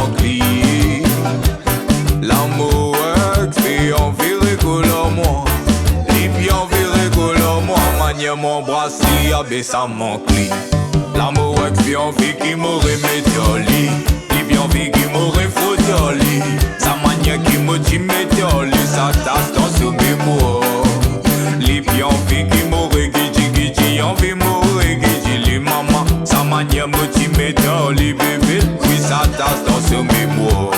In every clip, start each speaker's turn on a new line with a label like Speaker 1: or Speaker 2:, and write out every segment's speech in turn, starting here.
Speaker 1: m'enclier. L'amour fait envie rigolo moi. Et puis envie rigolo moi. Manier mon bras si abaisse à mon cli. L'amour fait envie qui m'aurait métioli. Et puis envie qui m'aurait fautioli. Sa manière qui me dit métioli. Sa tasse dans sous mes mots. Les puis envie qui m'aurait guidi envie m'aurait guidi les maman. Sa manière me dit métioli bébé. Oui sa tasse dans sous mes mots.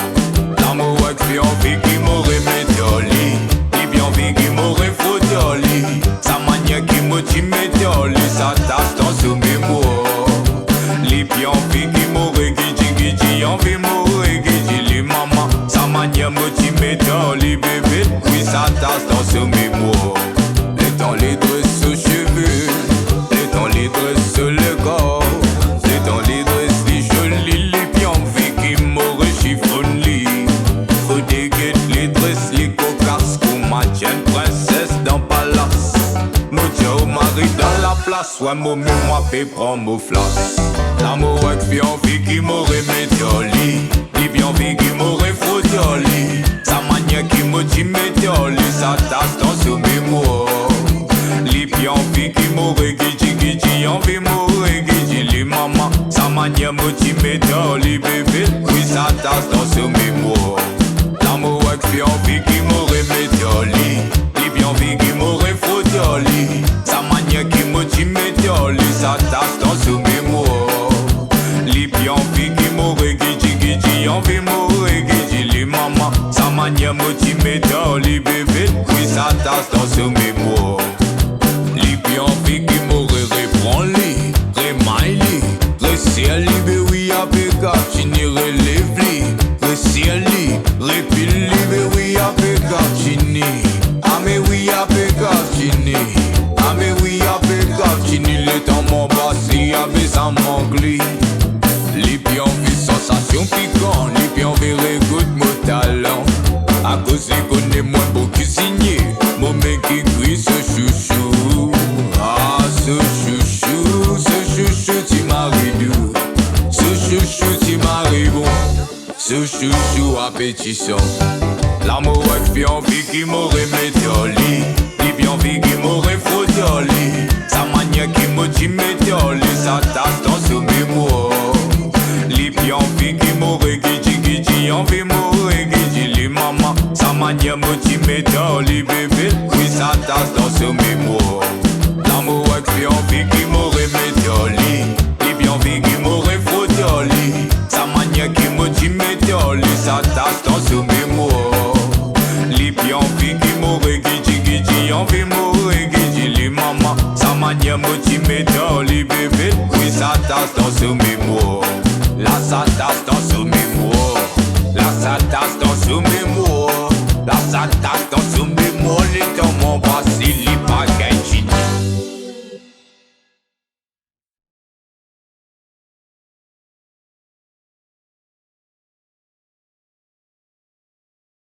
Speaker 1: L'amour fait envie qui m'aurait métioli. Et puis envie qui m'aurait fautioli. Sa manière qui me dit métioli. Sa tasse dans sous mes mots. Les puis envie qui m'aurait guidi envie m'aurait guidi les maman. Sa manière me dit métioli bébé. Oui sa tasse dans sous mes mots. Les temps les dresses aux cheveux. Les temps les dresses sur le corps. Les temps les dresses les jolis. Les puis envie qui m'aurait chiffonné. Faut déguetter les dresses, les cocasses. Pour ma jeune princesse dans palace. Mon Dieu au mari dans la place. Ouais mon moi fait prendre mon flash. L'amour fait envie qui m'aurait métioli. Et puis envie qui m'aurait fautioli. Sa manière qui me dit métioli. Sa tasse dans sous mes mots. Les puis envie qui m'aurait guidi envie m'aurait guidi les maman. Sa manière me dit métioli bébé. Oui sa tasse dans sous mes mots. L'amour fait envie qui m'aurait métioli. Et puis envie qui m'aurait fautioli. Sa manière qui me dit métioli. Sa tasse dans sous mes mots. Les puis envie qui m'aurait guidi envie m'aurait guidi les maman. Sa manière me dit métioli bébé. Oui sa tasse dans sous mes mots. Les puis envie qui m'aurait reprend-li, remaille-li, ressier-li, bé oui à Pécatini, relève-li, ressier-li, repile-li, bé oui à Pécatini. Ah mais oui à Pécatini. Ah mais oui à Pécatini. Le temps mon passé avait sa mangli. Les puis envie sensation piquant. Les puis envie régoute mon talent. À cause qu'il connaît moins beau cuisinier. Mon mec qui crie ce chouchou. Ah ce chouchou tu maries doux. Ce chouchou tu maries bon. Ce chouchou appétissant. L'amour fait envie qui m'aurait métioli. Et puis envie qui m'aurait fautioli. Sa manière qui me dit métioli. Sa tasse dans sous mes mots. Les puis envie qui m'aurait guidi envie m'aurait guidi les maman. Sa manière me dit métioli bébé. Oui sa tasse dans sous mes mots. L'amour fait envie qui m'aurait métioli. Et puis envie qui m'aurait fautioli. Sa manière qui me dit métioli. Sa tasse dans sous mes mots. Les puis envie qui m'aurait guidi envie m'aurait guidi les maman. Sa manière me dit métioli bébé. Oui sa tasse dans sous mes mots. La sa tasse dans sous mes mots. La sa tasse dans sous mes mots. La sa tasse dans sous mes mots. Les temps mon bras